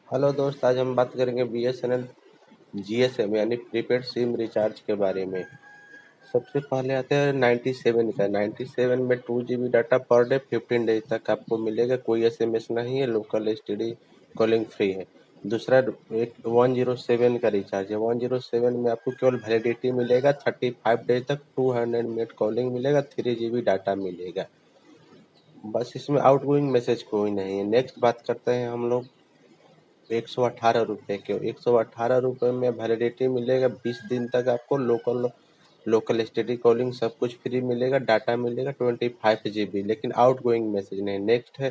Hello दोस्त, आज हम बात करेंगे BSNL GSM यानी प्रीपेड सिम रिचार्ज के बारे में। सबसे पहले आते हैं 97 का। 97 में 2 GB data per day 15 days तक आपको मिलेगा। कोई SMS नहीं है, लोकल STD कॉलिंग फ्री है। दूसरा एक 107 का रिचार्ज है। 107 में आपको केवल वैलिडिटी मिलेगा 35 डेज तक, 200 मिनट कॉलिंग मिलेगा, 3 GB डाटा मिलेगा। बस इसमें आउटगोइंग मैसेज कोई नहीं है। नेक्स्ट बात करते हैं हम लोग 118 रुपये के। 118 रुपये में वैलिडिटी मिलेगा 20 दिन तक आपको। लोकल STD कॉलिंग सब कुछ फ्री मिलेगा। डाटा मिलेगा 25 GB, लेकिन आउट गोइंग मैसेज नहीं। नेक्स्ट है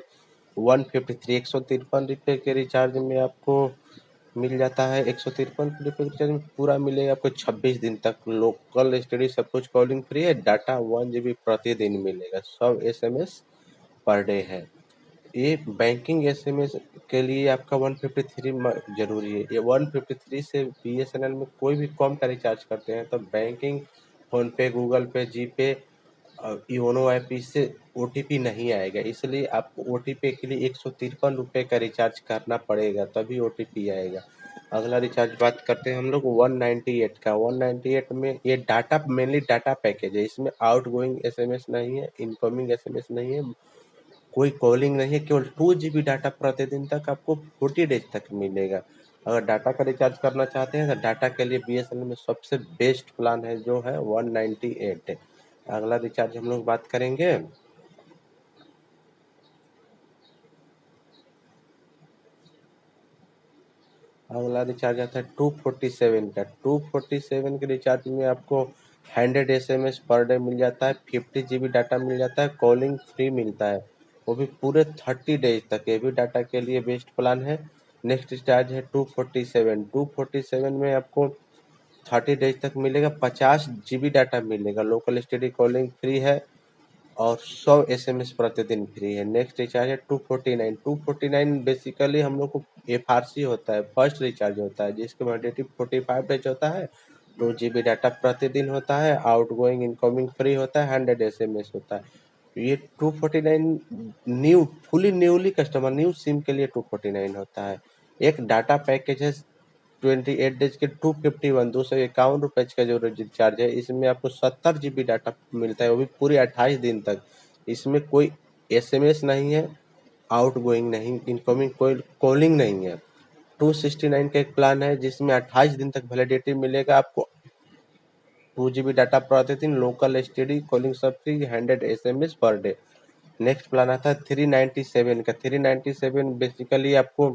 153। 153 रुपये के रिचार्ज में आपको मिल जाता है। 153 रुपये के रिचार्ज में पूरा मिलेगा आपको 26 दिन तक। लोकल STD सब कुछ कॉलिंग फ्री है। डाटा 1 GB प्रतिदिन मिलेगा। 100 SMS पर डे है। ये बैंकिंग SMS के लिए आपका 153 जरूरी है। ये 153 से BSNL में कोई भी कॉम का रिचार्ज करते हैं तो बैंकिंग, फोन पे, गूगल पे, जीपे, योनो ऐप, इससे OTP नहीं आएगा। इसलिए आपको OTP के लिए 153 रुपये का रिचार्ज करना पड़ेगा, तभी OTP आएगा। अगला रिचार्ज बात करते हैं हम लोग 198 का। 198 में ये डाटा, मेनली डाटा पैकेज है। इसमें आउट गोइंग SMS नहीं है, इनकमिंग SMS नहीं है, कोई कॉलिंग नहीं है। केवल 2 GB डाटा प्रतिदिन तक आपको 40 डेज तक मिलेगा। अगर डाटा का रिचार्ज करना चाहते हैं तो डाटा के लिए BSNL में सबसे बेस्ट प्लान है जो है 198 है। अगला रिचार्ज हम लोग बात करेंगे अगला रिचार्ज आता है 247 का। 247 के रिचार्ज में आपको 100 SMS पर डे मिल जाता है, 50 GB डाटा मिल जाता है, कॉलिंग फ्री मिलता है, वो भी पूरे 30 डेज तक। ये भी डाटा के लिए बेस्ट प्लान है। नेक्स्ट रिचार्ज है 247। 247 में आपको 30 डेज तक मिलेगा, 50 GB डाटा मिलेगा, लोकल STD कॉलिंग फ्री है और 100 SMS प्रतिदिन फ्री है। नेक्स्ट रिचार्ज है 249। 249 बेसिकली हम लोग को FRC होता है, फर्स्ट रिचार्ज होता है, जिसकी वैलिडिटी 45 डेज होता है। 2 GB डाटा प्रतिदिन होता है, आउट गोइंग इनकमिंग फ्री होता है, 100 SMS होता है। ये 249 fully newly customer new SIM के लिए 249 होता है। एक डाटा पैकेज है 28 डेज के 251, 251 रुपये का जो रिचार्ज है। इसमें आपको 70 GB डाटा मिलता है, वो भी पूरे 28 दिन तक। इसमें कोई SMS नहीं है, आउट गोइंग नहीं, इनकमिंग कोई कॉलिंग नहीं है। 269 का एक प्लान है जिसमें 28 दिन तक वैलिडिटी मिलेगा आपको, 2 GB डाटा प्रतिदिन, लोकल STD कॉलिंग सब free, 100 SMS per day. Next plan आता है 397 का। 397 बेसिकली आपको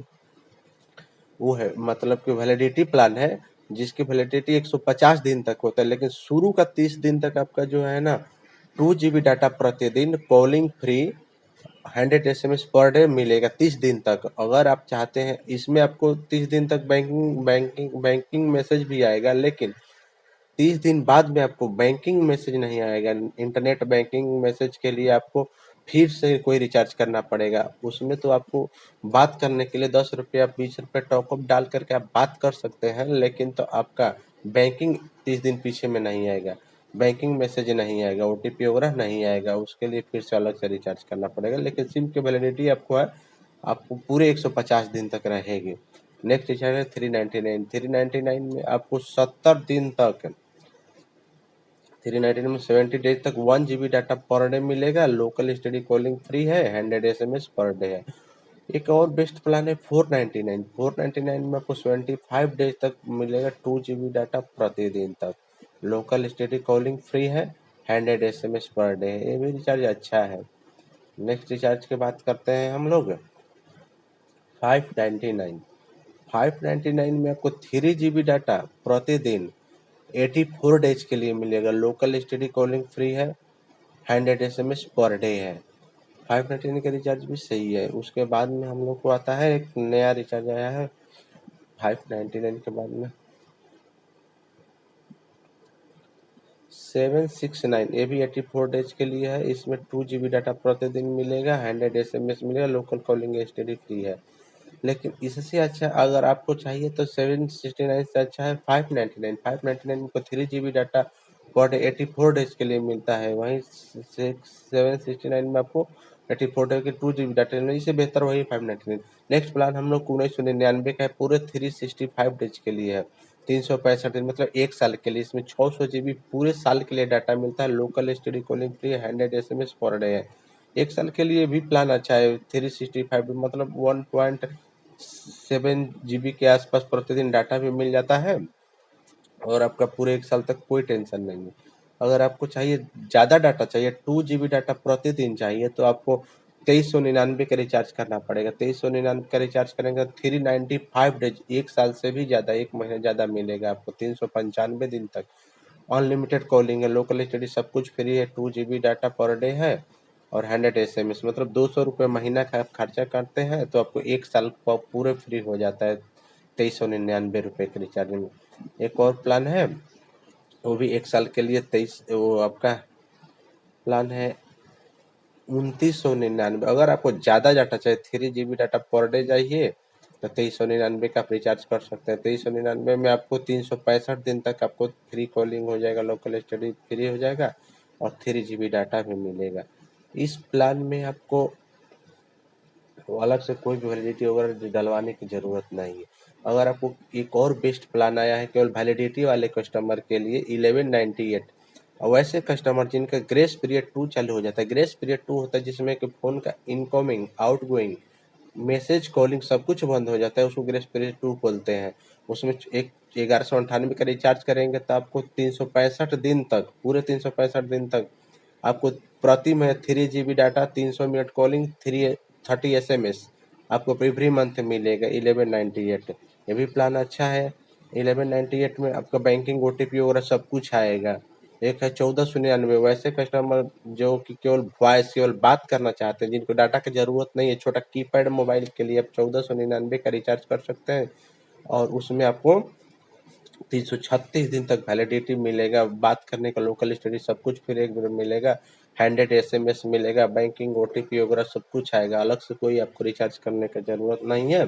वो है, मतलब कि वैलिडिटी प्लान है जिसकी वैलिडिटी 150 दिन तक होता है, लेकिन शुरू का 30 दिन तक आपका जो है ना 2 GB डाटा प्रतिदिन, calling free, 100 SMS per day मिलेगा 30 दिन तक। अगर आप चाहते हैं इसमें आपको 30 दिन तक बैंकिंग मैसेज भी आएगा, लेकिन 30 दिन बाद में आपको बैंकिंग मैसेज नहीं आएगा। इंटरनेट बैंकिंग मैसेज के लिए आपको फिर से कोई रिचार्ज करना पड़ेगा। उसमें तो आपको बात करने के लिए 10 रुपया 20 रुपये टॉपअप डाल करके आप बात कर सकते हैं, लेकिन तो आपका बैंकिंग 30 दिन पीछे में नहीं आएगा, बैंकिंग मैसेज नहीं आएगा, OTP वगैरह नहीं आएगा। उसके लिए फिर से अलग से रिचार्ज करना पड़ेगा, लेकिन सिम की वैलिडिटी आपको है, आपको पूरे 150 दिन तक रहेगी। नेक्स्ट रिचार्ज है 399। 399 में आपको 70 दिन तक, 399 में 70 डेज तक 1 GB डाटा पर डे मिलेगा, लोकल STD कॉलिंग फ्री है, 100 SMS पर डे है। एक और बेस्ट प्लान है 499। 499 में आपको 75 डेज तक मिलेगा, 2 GB डाटा प्रतिदिन तक, लोकल STD कॉलिंग फ्री है, 100 SMS पर डे है। ये भी रिचार्ज अच्छा है। नेक्स्ट रिचार्ज की बात करते हैं हम लोग 599। 599 में आपको 3 GB डाटा प्रतिदिन 84 डेज के लिए मिलेगा, लोकल STD कॉलिंग फ्री है, 100 SMS पर डे है। 599 का रिचार्ज भी सही है। उसके बाद में हम लोग को आता है एक नया रिचार्ज आया है 599 के बाद में 769। ये भी 84 डेज के लिए है। इसमें 2 GB डाटा प्रतिदिन मिलेगा, 100 SMS मिलेगा, लोकल कॉलिंग STD फ्री है। लेकिन इससे अच्छा अगर आपको चाहिए तो 769 से अच्छा है 599। 599 को 3 GB data per day 84 days के लिए मिलता है। वहीं 769 में आपको 84 के 2 GB डाटा, इससे बेहतर वही 599। नेक्स्ट प्लान हम लोग 1999 का है, पूरे 365 डेज के लिए है, 365 दिन मतलब 1 साल के लिए। इसमें 600 GB पूरे साल के लिए डाटा मिलता है, local STD calling free, 100 SMS per day है। 1 साल के लिए भी प्लान अच्छा है, 365 मतलब 1.7 GB के आसपास प्रतिदिन डाटा भी मिल जाता है, और आपका पूरे 1 साल तक कोई टेंशन नहीं है। अगर आपको चाहिए ज़्यादा डाटा चाहिए, 2 GB डाटा प्रतिदिन चाहिए, तो आपको 2399 का रिचार्ज करना पड़ेगा। 2399 का रिचार्ज करेंगे 395 डेज, 1 साल से भी ज़्यादा, 1 महीने ज़्यादा मिलेगा आपको, 395 दिन तक। अनलिमिटेड कॉलिंग है, लोकल स्टडी सब कुछ फ्री है, 2 GB डाटा पर डे है, और 100 SMS, मतलब 200 रुपये महीना का आप खर्चा करते हैं तो आपको 1 साल का पूरे फ्री हो जाता है 2399 रुपये के रिचार्ज में। एक और प्लान है, वो भी 1 साल के लिए, वो आपका प्लान है 2999। अगर आपको ज़्यादा डाटा चाहिए, 3 GB डाटा पर डे चाहिए, तो 2399 का आप रिचार्ज कर सकते हैं। 2399 में आपको 365 दिन तक आपको फ्री कॉलिंग हो जाएगा, लोकल स्टडी फ्री हो जाएगा, और 3 GB डाटा भी मिलेगा। इस प्लान में आपको अलग से कोई भी वैलिडिटी वगैरह डलवाने की ज़रूरत नहीं है। अगर आपको एक और बेस्ट प्लान आया है केवल वैलिडिटी वाले कस्टमर के लिए, 1198, और वैसे कस्टमर जिनका ग्रेस पीरियड 2 चालू हो जाता है। ग्रेस पीरियड 2 होता है जिसमें कि फ़ोन का इनकमिंग, आउटगोइंग, मैसेज, कॉलिंग सब कुछ बंद हो जाता है, उसको ग्रेस पीरियड 2 बोलते हैं। उसमें एक 1198 का रिचार्ज करेंगे तो आपको 365 दिन तक, पूरे 365 दिन तक आपको प्रति महीने 3 GB data, 300 minute calling, 30 SMS आपको एवरी मंथ मिलेगा 1198। ये भी प्लान अच्छा है। 1198 में आपका बैंकिंग, OTP वगैरह सब कुछ आएगा। एक है 1499, वैसे कस्टमर जो कि केवल वॉइस, केवल बात करना चाहते हैं, जिनको डाटा की ज़रूरत नहीं है, छोटा कीपैड मोबाइल के लिए आप 1499 का रिचार्ज कर सकते हैं, और उसमें आपको 336 दिन तक वैलिडिटी मिलेगा, बात करने का, लोकल स्टडी सब कुछ फिर एक बार मिलेगा, 100 SMS मिलेगा, बैंकिंग, OTP वगैरह सब कुछ आएगा, अलग से कोई आपको रिचार्ज करने का ज़रूरत नहीं है।